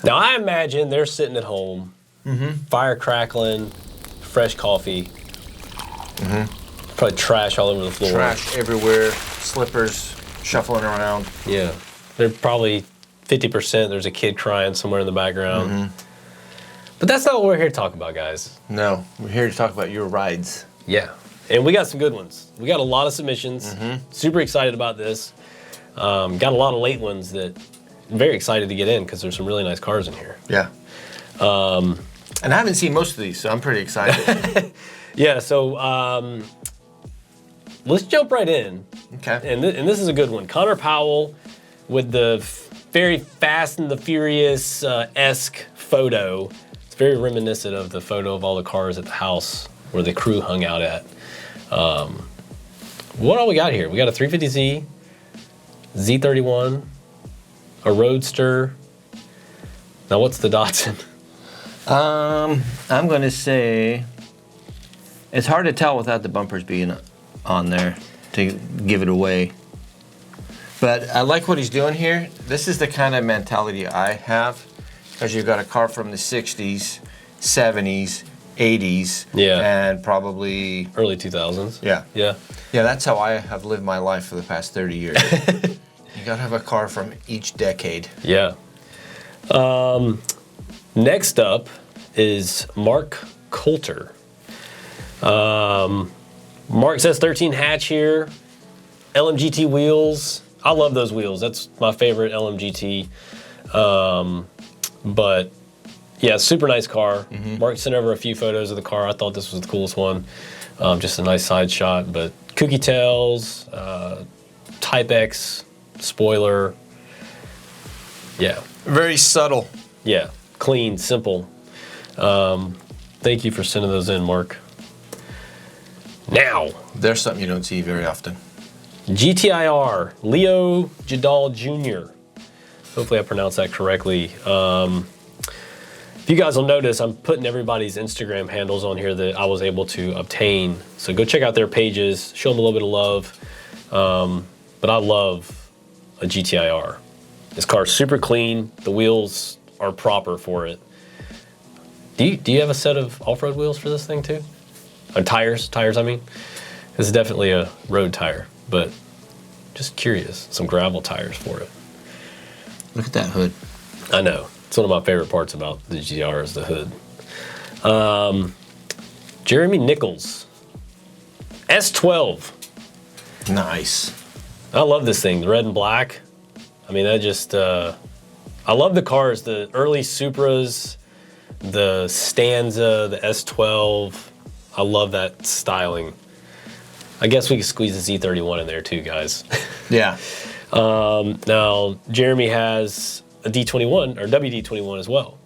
Now, I imagine they're sitting at home, fire crackling, fresh coffee, probably trash all over the floor. Trash everywhere, slippers shuffling around. Yeah. They're probably 50%. There's a kid crying somewhere in the background. But that's not what we're here to talk about, guys. No, we're here to talk about your rides. Yeah. And we got some good ones. We got a lot of submissions. Super excited about this. Got a lot of late ones that I'm very excited to get in because there's some really nice cars in here. Yeah. And I haven't seen most of these, so I'm pretty excited. Yeah, so let's jump right in. Okay. And this is a good one. Connor Powell with the very Fast and the Furious-esque photo. It's very reminiscent of the photo of all the cars at the house where the crew hung out at. What all we got here? We got a 350Z, Z31, a Roadster. Now what's the Datsun? I'm going to say it's hard to tell without the bumpers being on there to give it away. But I like what he's doing here. This is the kind of mentality I have, because you've got a car from the 60s, 70s, 80s, and probably early 2000s. Yeah. Yeah. Yeah, that's how I have lived my life for the past 30 years. You got to have a car from each decade. Yeah. Next up is Mark Coulter. Mark says 13 hatch here, LMGT wheels. I love those wheels. That's my favorite LMGT. But yeah, super nice car. Mark sent over a few photos of the car. I thought this was the coolest one. Just a nice side shot, but kooky tails, Type X spoiler. Yeah. Very subtle. Yeah, clean, simple. Thank you for sending those in, Mark. Now, there's something you don't see very often. GTIR, Leo Jadal Jr. Hopefully I pronounced that correctly. If you guys will notice, I'm putting everybody's Instagram handles on here that I was able to obtain. So go check out their pages, show them a little bit of love. But I love a GTIR. This car's super clean. The wheels are proper for it. Do you have a set of off-road wheels for this thing too? Or tires, I mean. This is definitely a road tire, but just curious. Some gravel tires for it. Look at that hood. I know. It's one of my favorite parts about the GTR is the hood. Jeremy Nichols, S12. Nice. I love this thing, the red and black. I mean, I love the cars, the early Supras, the Stanza, the S12. I love that styling. I guess we could squeeze the Z31 in there too, guys. Yeah. Now, Jeremy has a D21, or WD21 as well.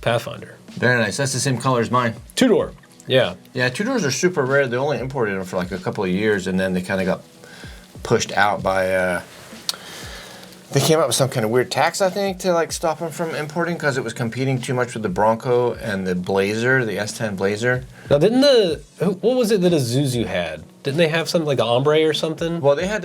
Pathfinder. Very nice. That's the same color as mine. Two-door. Yeah. Yeah, two-doors are super rare. They only imported them for like a couple of years, and then they kind of got pushed out by... they came up with some kind of weird tax, I think, to like stop them from importing because it was competing too much with the Bronco and the Blazer, the S10 Blazer. Now, what was it that Isuzu had? Didn't they have something like the Ombre or something? Well, they had...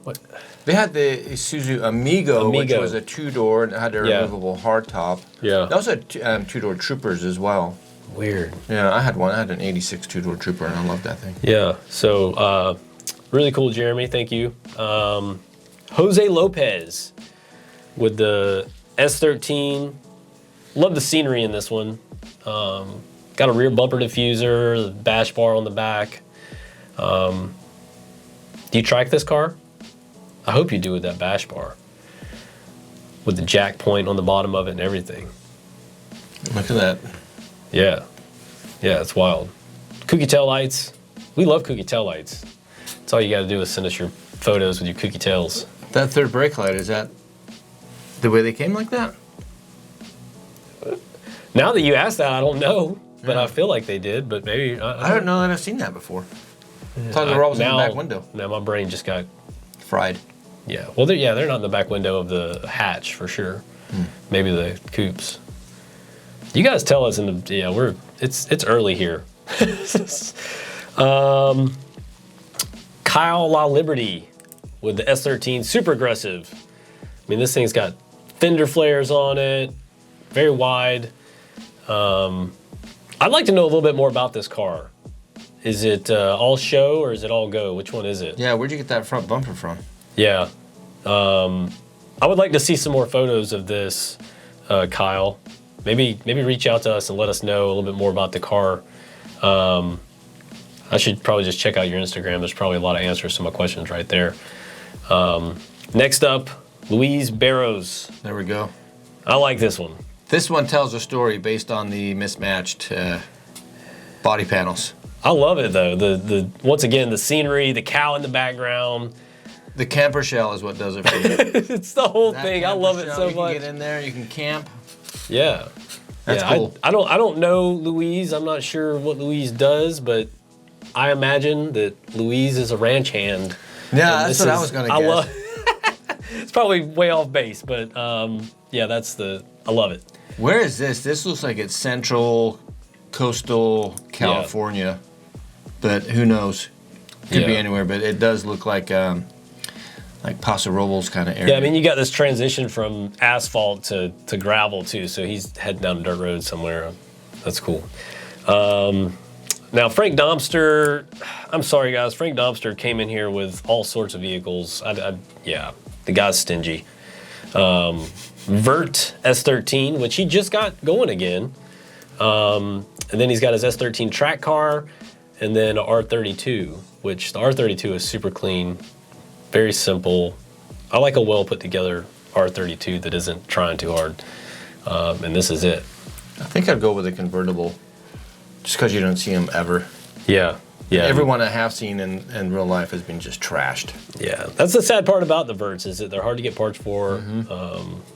what? They had the Isuzu Amigo, which was a two-door and had a removable hardtop. Yeah. They also had two-door Troopers as well. Weird. Yeah, I had one. I had an 86 two-door Trooper, and I loved that thing. Yeah, so really cool, Jeremy. Thank you. Jose Lopez with the S13. Love the scenery in this one. Got a rear bumper diffuser, the bash bar on the back. Do you track this car? I hope you do with that bash bar. With the jack point on the bottom of it and everything. Look at that. Yeah. Yeah, it's wild. Kooky tail lights. We love kooky tail lights. That's all you got to do is send us your photos with your kooky tails. That third brake light, is that the way they came like that? Now that you ask that, I don't know. But I feel like they did, but maybe... I don't know that I've seen that before. I thought they were always in the back window. Now my brain just got... fried. Yeah, well, they're not in the back window of the hatch for sure. Maybe the coupes. You guys tell us in the it's early here. Kyle La Liberty with the S13, super aggressive. I mean, this thing's got fender flares on it, very wide. I'd like to know a little bit more about this car. Is it all show or is it all go? Which one is it? Yeah, where'd you get that front bumper from? Yeah. I would like to see some more photos of this, Kyle. Maybe reach out to us and let us know a little bit more about the car. I should probably just check out your Instagram. There's probably a lot of answers to my questions right there. Next up, Louise Barrows. There we go. I like this one. This one tells a story based on the mismatched body panels. I love it though. The once again, the scenery, the cow in the background. The camper shell is what does it for you. It's the whole That thing. I camper love it shell, so you much. can get in there, you can camp. Yeah. That's cool. I don't know Louise. I'm not sure what Louise does, but I imagine that Louise is a ranch hand. Yeah, And that's this what I is- was going to guess. love. It's probably way off base, but yeah, I love it. Where is this? This looks like it's central, coastal California, but who knows? Could be Yeah. anywhere, but it does look like Paso Robles kind of area. Yeah, I mean, you got this transition from asphalt to gravel too, so he's heading down a dirt road somewhere. That's cool. Now, Frank Domster, I'm sorry guys, Frank Domster came in here with all sorts of vehicles. Yeah, the guy's stingy. Vert S13, which he just got going again. And then he's got his S13 track car, and then a R32, which the R32 is super clean, very simple. I like a well put together R32 that isn't trying too hard. And this is it. I think I'd go with a convertible, just because you don't see them ever. Yeah. Yeah. Everyone I have seen in real life has been just trashed. Yeah. That's the sad part about the Verts is that they're hard to get parts for.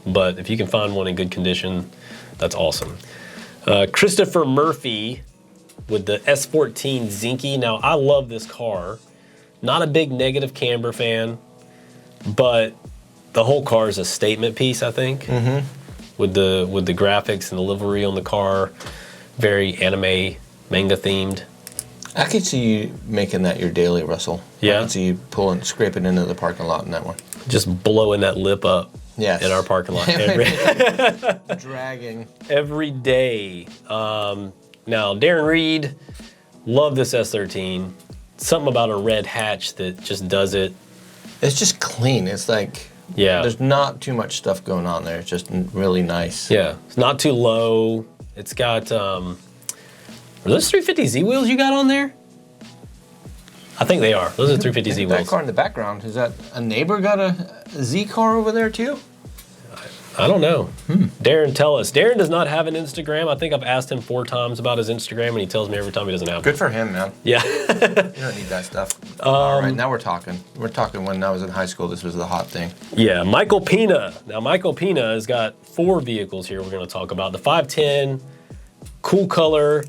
But if you can find one in good condition, that's awesome. Christopher Murphy with the S14 Zinky. Now, I love this car. Not a big negative camber fan, but the whole car is a statement piece, I think. With the graphics and the livery on the car, very anime, manga themed. I could see you making that your daily, Russell. Yeah. I could see you scraping into the parking lot in that one. Just blowing that lip up Yes. in our parking lot Dragging. every day. Now, Darren Reed, love this S13. Something about a red hatch that just does it. It's just clean. It's like, Yeah. there's not too much stuff going on there. It's just really nice. Yeah. It's not too low. It's got, are those 350Z wheels you got on there? I think they are. Those are 350Z That wheels. car in the background, is that a neighbor got a Z car over there too? I don't know. Darren, tell us. Darren does not have an Instagram. I think I've asked him 4 times about his Instagram, and he tells me every time he doesn't have Good one. for him, man. Yeah. You don't need that stuff. All right, now we're talking. We're talking when I was in high school, this was the hot thing. Yeah, Michael Pina. Now, Michael Pina has got 4 vehicles here we're going to talk about. The 510, cool color.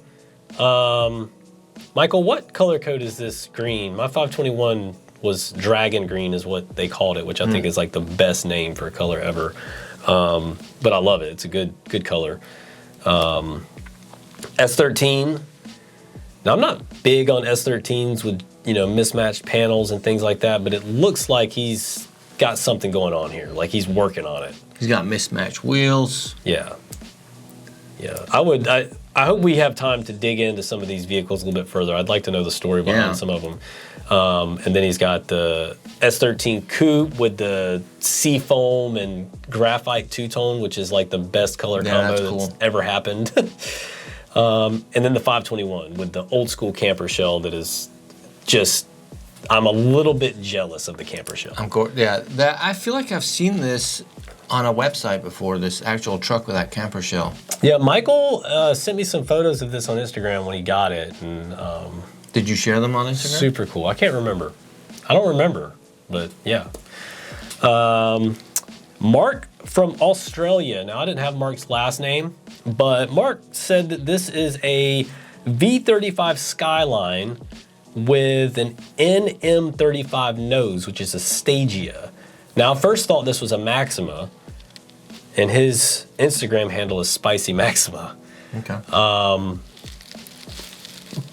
Michael, what color code is this green? My 521 was dragon green is what they called it, which I think is like the best name for a color ever. But I love it. It's a good color. S13. Now, I'm not big on S13s with, mismatched panels and things like that, but it looks like he's got something going on here. Like he's working on it. He's got mismatched wheels. Yeah. Yeah. I hope we have time to dig into some of these vehicles a little bit further. I'd like to know the story behind some of them. And then he's got the S13 Coupe with the seafoam and graphite two-tone, which is like the best color combo that's ever happened. And then the 521 with the old school camper shell that is just, I'm a little bit jealous of the camper shell. I feel like I've seen this on a website before, this actual truck with that camper shell. Yeah, Michael sent me some photos of this on Instagram when he got it. And did you share them on Instagram? super cool. I can't remember. I don't remember, but yeah. Mark from Australia. Now, I didn't have Mark's last name, but Mark said that this is a V35 Skyline with an NM35 nose, which is a Stagia. Now, I first thought this was a Maxima, and his Instagram handle is Spicy Maxima. Okay.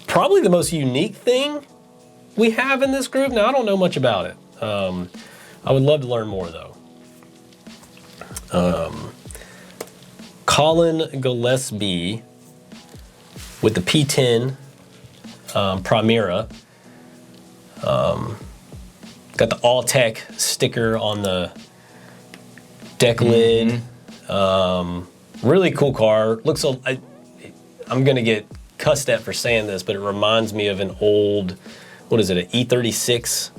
Probably the most unique thing we have in this group. Now, I don't know much about it. I would love to learn more, though. Colin Gillespie with the P10 Primera. Got the all-tech sticker on the deck lid. Really cool car. Looks. I'm gonna get cussed at for saying this, but it reminds me of an old, what is it, an E36?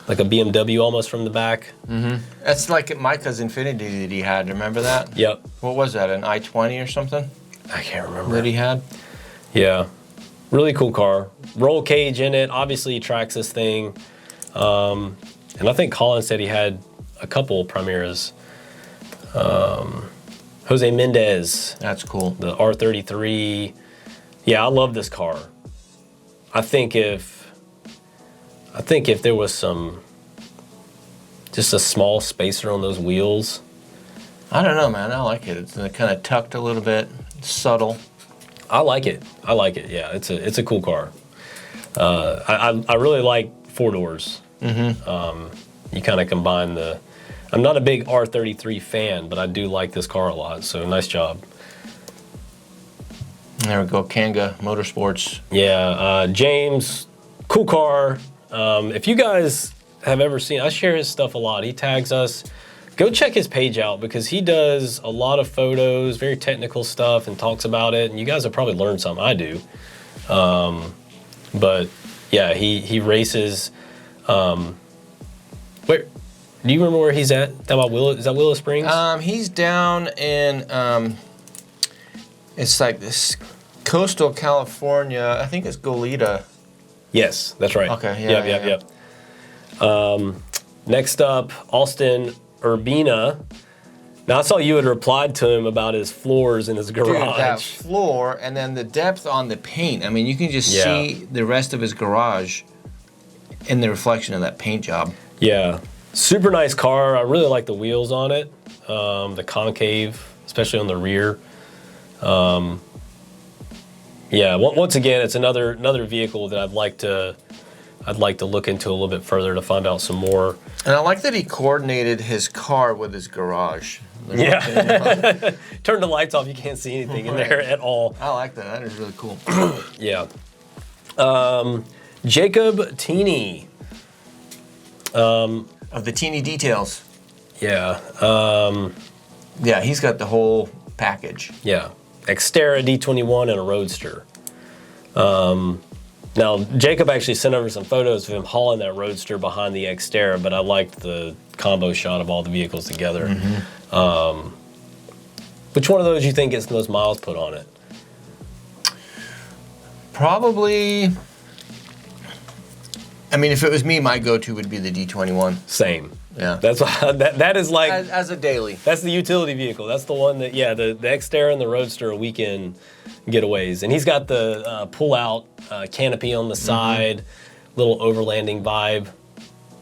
Like a BMW almost from the back. That's like Micah's Infiniti that he had. Remember that? Yep. What was that? An I-20 or something I can't remember. that he had? Yeah. Really cool car. Roll cage in it. Obviously he tracks this thing. And I think Colin said he had a couple Primeras. Jose Mendez. That's cool. The R33. Yeah, I love this car. I think if there was just a small spacer on those wheels. I don't know, man. I like it. It's kind of tucked a little bit, subtle. I like it. Yeah, it's a cool car. I really like four doors. You kind of combine the. I'm not a big R33 fan, but I do like this car a lot. So nice job. There we go, Kanga Motorsports. Yeah, James, cool car. If you guys have ever seen, I share his stuff a lot. He tags us. Go check his page out because he does a lot of photos, very technical stuff, and talks about it. And you guys have probably learned something. I do. But yeah, he races. Where? Do you remember where he's at? Is that Willow Springs? He's down in, it's like this coastal California. I think it's Goleta. Yes, that's right. Okay, yeah. Yep. Next up, Austin Urbina. Now, I saw you had replied to him about his floors in his garage. Dude, that floor and then the depth on the paint. I mean, you can just see the rest of his garage in the reflection of that paint job. Yeah. Super nice car. I really like the wheels on it. The concave, especially on the rear. Yeah, once again, it's another vehicle that I'd like to look into a little bit further to find out some more. And I like that he coordinated his car with his garage. Yeah. Turn the lights off, you can't see anything in there at all. I like that. That is really cool. Yeah. Jacob Teeny. Of the teeny details. Yeah. Yeah, he's got the whole package. Yeah. Xterra D21 and a Roadster. Now, Jacob actually sent over some photos of him hauling that Roadster behind the Xterra, but I liked the combo shot of all the vehicles together. Which one of those you think gets the most miles put on it? Probably, I mean, if it was me, my go-to would be the D21. Same. Yeah. That's that is like as a daily. That's the utility vehicle. That's the one that the Xterra and the Roadster are weekend getaways, and he's got the pull-out canopy on the side, little overlanding vibe.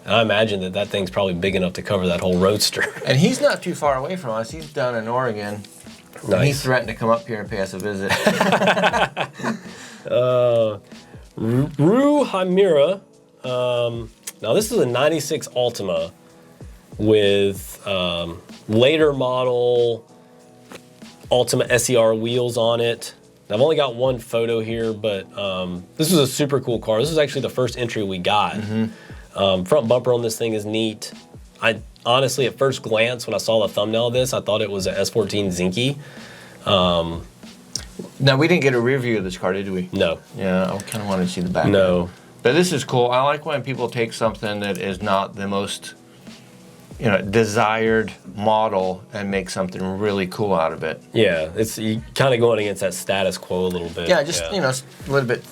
And I imagine that thing's probably big enough to cover that whole Roadster. And he's not too far away from us. He's down in Oregon. Nice. And he threatened to come up here and pay us a visit. Rue Hymira. Now this is a 96 Altima with later model Altima SER wheels on it. I've only got one photo here, but this is a super cool car. This is actually the first entry we got. Front bumper on this thing is neat. I honestly, at first glance, when I saw the thumbnail of this, I thought it was a S14 Zinky. Now, we didn't get a rear view of this car, did we? No. Yeah, I kind of wanted to see the back. No. But this is cool. I like when people take something that is not the most, desired model and make something really cool out of it. Yeah, it's kind of going against that status quo a little bit. Yeah, just, a little bit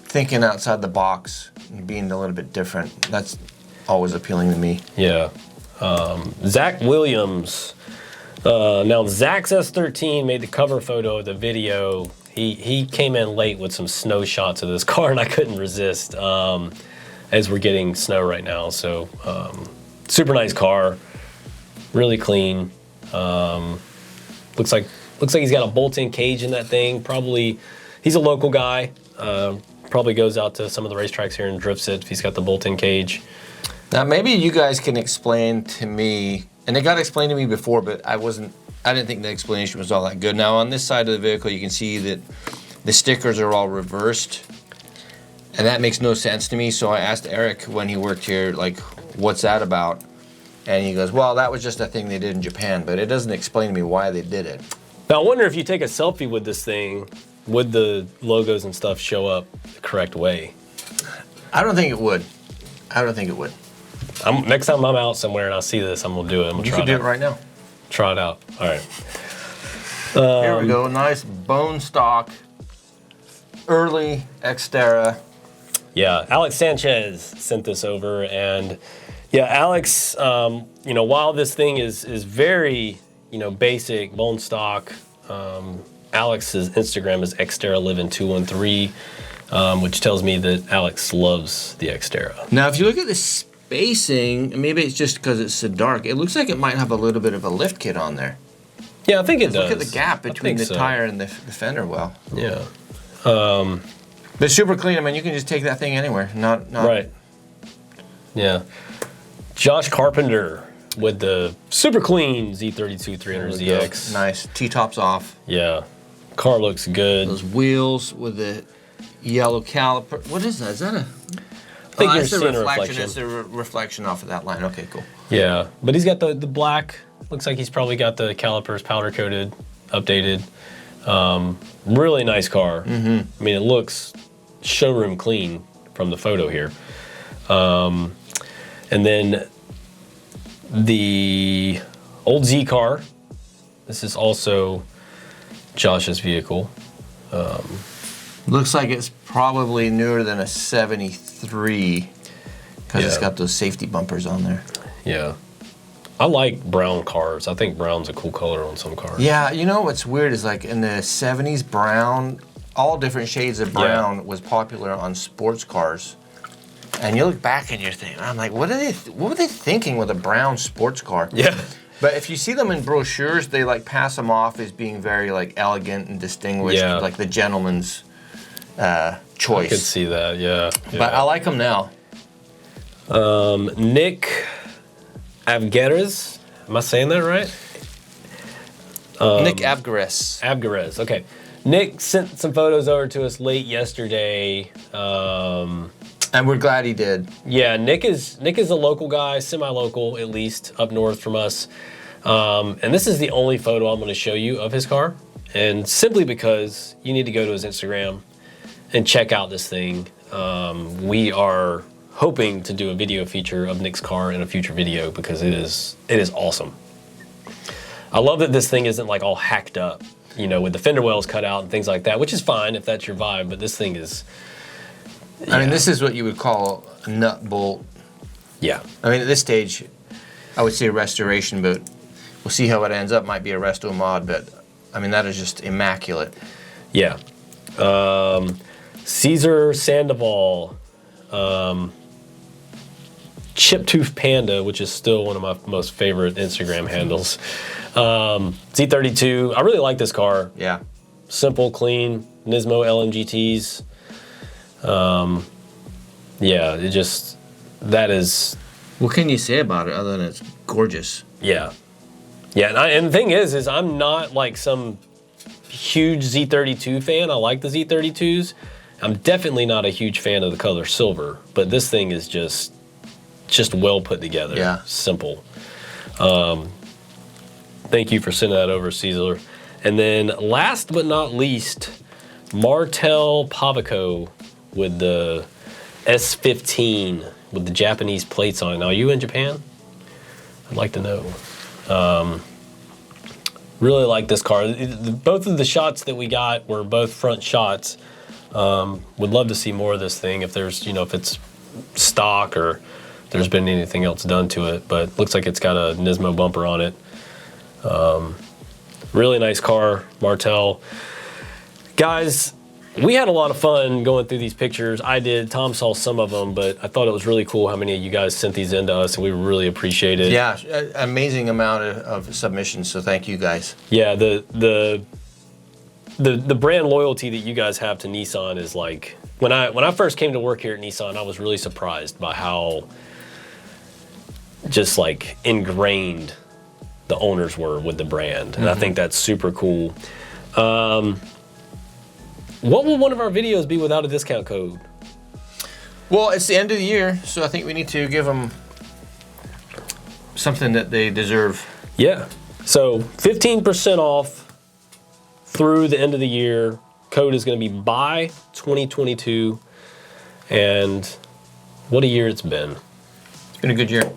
thinking outside the box and being a little bit different. That's always appealing to me. Yeah. Zach Williams. Now, Zach's S13 made the cover photo of the video. He came in late with some snow shots of this car, and I couldn't resist as we're getting snow right now. So, super nice car, really clean. Looks like he's got a bolt-in cage in that thing. Probably, he's a local guy. Probably goes out to some of the racetracks here and drifts it if he's got the bolt-in cage. Now, maybe you guys can explain to me, and it got explained to me before, but I wasn't I didn't think the explanation was all that good. Now on this side of the vehicle, you can see that the stickers are all reversed, and that makes no sense to me. So I asked Eric when he worked here, like, what's that about? And he goes, well, that was just a thing they did in Japan, but it doesn't explain to me why they did it. Now I wonder if you take a selfie with this thing, would the logos and stuff show up the correct way? I don't think it would. I don't think it would. Next time I'm out somewhere and I see this, I'm gonna do it. I'm gonna You try could do it it right now. Try it out. All right. Here we go. Nice bone stock, early Xterra. Yeah, Alex Sanchez sent this over, and yeah, Alex, you know, while this thing is very, you know, basic bone stock, Alex's Instagram is XterraLiving213, which tells me that Alex loves the Xterra. Now, if you look at the spacing, maybe it's just because it's so dark, it looks like it might have a little bit of a lift kit on there. Yeah, I think it does. Look at the gap between the tire and the fender well. Yeah. But super clean. I mean, you can just take that thing anywhere. Not Right. Yeah. Josh Carpenter with the super clean Z32 300ZX. Nice. T-tops off. Yeah. Car looks good. Those wheels with the yellow caliper. What is that? Is that a... I think you're seeing a reflection. It's a reflection off of that line. Okay, cool. Yeah, but he's got the black. Looks like he's probably got the calipers powder coated, updated. Really nice car. I mean, it looks showroom clean from the photo here. And then the old Z car. This is also Josh's vehicle. Looks like it's probably newer than a 73 because it's got those safety bumpers on there. Yeah. I like brown cars. I think brown's a cool color on some cars. Yeah, you know what's weird is like in the 70s, brown, all different shades of brown was popular on sports cars. And you look back and you're thinking, I'm like, what were they thinking with a brown sports car? Yeah. But if you see them in brochures, they like pass them off as being very like elegant and distinguished, like the gentleman's choice. I could see that, yeah. But I like them now. Nick Avgeres, am I saying that right? Nick Avgeres. Avgeres, okay. Nick sent some photos over to us late yesterday. And we're glad he did. Yeah, Nick is a local guy, semi-local at least, up north from us. And this is the only photo I'm going to show you of his car. And simply because you need to go to his Instagram and check out this thing. We are hoping to do a video feature of Nick's car in a future video because it is awesome. I love that this thing isn't like all hacked up, you know, with the fender wells cut out and things like that, which is fine if that's your vibe, but this thing is... Yeah. I mean, this is what you would call a nut bolt. Yeah. I mean, at this stage, I would say a restoration, but we'll see how it ends up. Might be a resto mod, but I mean, that is just immaculate. Yeah. Caesar Sandoval, Chip Tooth Panda, which is still one of my most favorite Instagram handles. Z32. I really like this car. Yeah. Simple, clean, Nismo LMGTs. Yeah, it just, that is... What can you say about it other than it's gorgeous? Yeah. Yeah, and the thing is I'm not like some huge Z32 fan. I like the Z32s. I'm definitely not a huge fan of the color silver, but this thing is just well put together. Yeah. Simple. Thank you for sending that over, Caesar. And then last but not least, Martel Pavico with the S15 with the Japanese plates on it. Now, are you in Japan? I'd like to know. Really like this car. Both of the shots that we got were both front shots. Would love to see more of this thing if there's, you know, if it's stock or there's been anything else done to it, but looks like it's got a Nismo bumper on it. Really nice car, Martel. Guys, we had a lot of fun going through these pictures. I did. Tom saw some of them, but I thought it was really cool how many of you guys sent these in to us, and we really appreciate it. Yeah, amazing amount of submissions, so thank you guys. Yeah, the brand loyalty that you guys have to Nissan is like, when I first came to work here at Nissan, I was really surprised by how just like ingrained the owners were with the brand. And I think that's super cool. What will one of our videos be without a discount code? Well, it's the end of the year, so I think we need to give them something that they deserve. Yeah. So 15% off through the end of the year. Code is going to be BUY 2022. And what a year it's been. It's been a good year.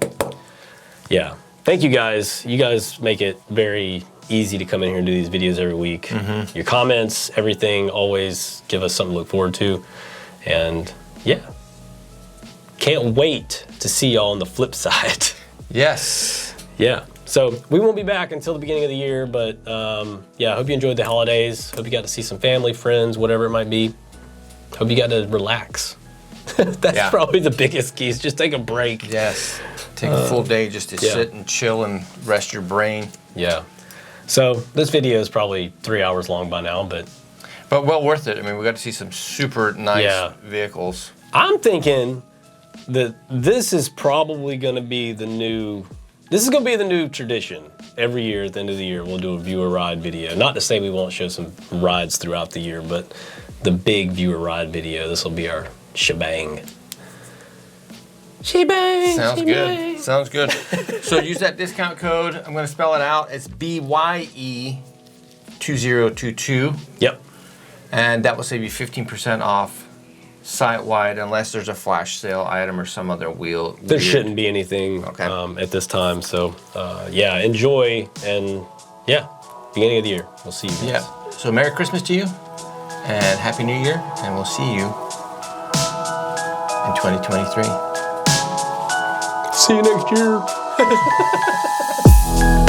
Yeah. Thank you guys. You guys make it very easy to come in here and do these videos every week. Your comments, everything, always give us something to look forward to. And yeah. Can't wait to see y'all on the flip side. Yes. Yeah. So we won't be back until the beginning of the year, but yeah, I hope you enjoyed the holidays. Hope you got to see some family, friends, whatever it might be. Hope you got to relax. That's probably the biggest key, is just take a break. Yes. Take a full day just to sit and chill and rest your brain. Yeah. So this video is probably 3 hours long by now, but well worth it. I mean, we got to see some super nice vehicles. I'm thinking that this is probably going to be the new tradition. Every year at the end of the year, we'll do a viewer ride video. Not to say we won't show some rides throughout the year, but the big viewer ride video, this will be our shebang. Shebang! Sounds good. Sounds good. So use that discount code. I'm going to spell it out. It's BYE2022. Yep. And that will save you 15% off site-wide, unless there's a flash sale item or some other wheel. There shouldn't be anything at this time. So yeah, enjoy, and yeah, beginning of the year. We'll see you guys. Yeah. So Merry Christmas to you, and Happy New Year, and we'll see you in 2023. See you next year.